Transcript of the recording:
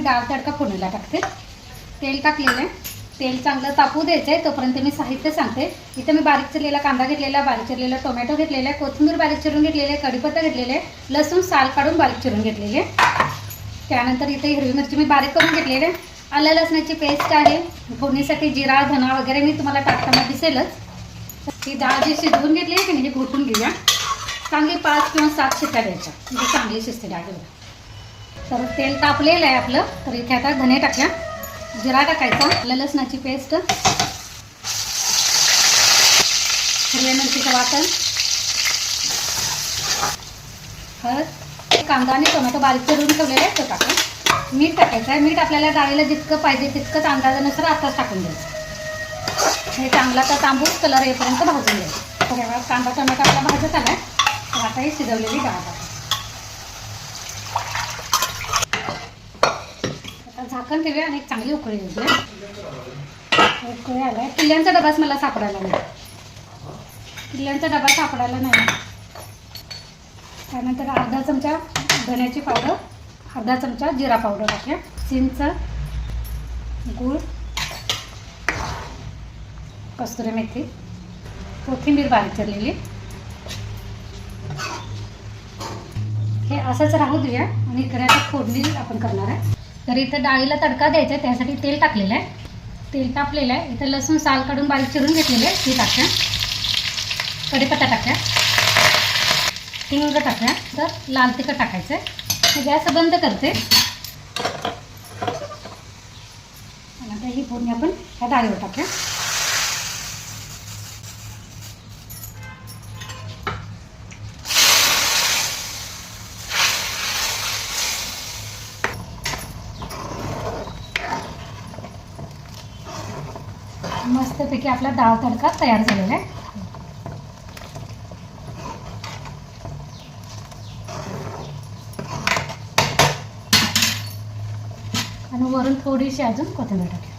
डाळ तडका फोडणीला टाकते. तेल टाकलेलं आहे. तेल चांगलं तापू द्यायचं आहे. तोपर्यंत मी साहित्य सांगते. इथं मी बारीक चिरलेला कांदा घेतलेला, बारीक चिरलेला टोमॅटो घेतलेला आहे, कोथिंबीर बारीक चिरून घेतलेली आहे, कढीपत्ता घेतलेले आहे, लसूण साल काढून बारीक चिरून घेतलेली आहे. त्यानंतर इथे हिरवी मिरची मी बारीक करून घेतलेली आहे. आलं लसणाची पेस्ट आहे. फोडणीसाठी जिरा धना वगैरे मी तुम्हाला टाकताना दिसेलच. ही डाळ जी शिजवून घेतली आहे की नाही घोटून घेऊया. चांगली 5 किंवा 7 शिट्ट्या द्यायच्या म्हणजे चांगली शिजते डाळ. तर तेल तापलेलं आहे आपलं. तर इथे आता धने टाकल्या, जिरा टाकायचा, आलं लसणाची पेस्ट, हिरव्या मिरचीचं वाटण, हळद, कांदा आणि टोमॅटो बारीक करून ठेवलेलं आहे तो टाकून. मीठ टाकायचं आहे. मीठ आपल्याला डाळीला जितकं पाहिजे तितकंच अंदाजानुसार आताच टाकून द्यायचं. हे चांगला तर तांबूस कलर येईपर्यंत भाजून द्यायचं. तर तेव्हा कांदा टोमॅटो आपला भाजत आला आहे. तर आता ही शिजवलेली डाळ टाकायची. आता झाकण ठेवूया आणि एक चांगली उकळी देऊया. उकळी आला आहे. किल्ल्यांचा डबाच मला सापडायला नाही. किल्ल्यांचा डबा सापडायला नाही. त्यानंतर अर्धा चमचा धण्याची पावडर, अर्धा चमचा जिरा पावडर टाकूया, चिंच, गूळ, कस्तुरी मेथी, कोथिंबीर बारीक चिरलेली. हे असंच राहू देऊया आणि इकडे आता फोडणी आपण करणार आहे. तर इथं डाळीला तडका द्यायचा आहे. त्यासाठी तेल टाकलेलं आहे. तेल तापलेलं आहे. इथं लसूण साल काढून बारीक चिरून घेतलेलं आहे ती टाकूया. कढीपत्ता टाकूया, हिंग टाकूया. तर लाल तिखट टाकायचं आहे. गॅस बंद करते आणि आता ही फोडणी आपण ह्या डाळीवर टाकूया. मस्तपैकी आपला डाळ तडका तयार झालेला आहे. आणि वरून थोडीशी अजून कोथिंबीर टाकूया.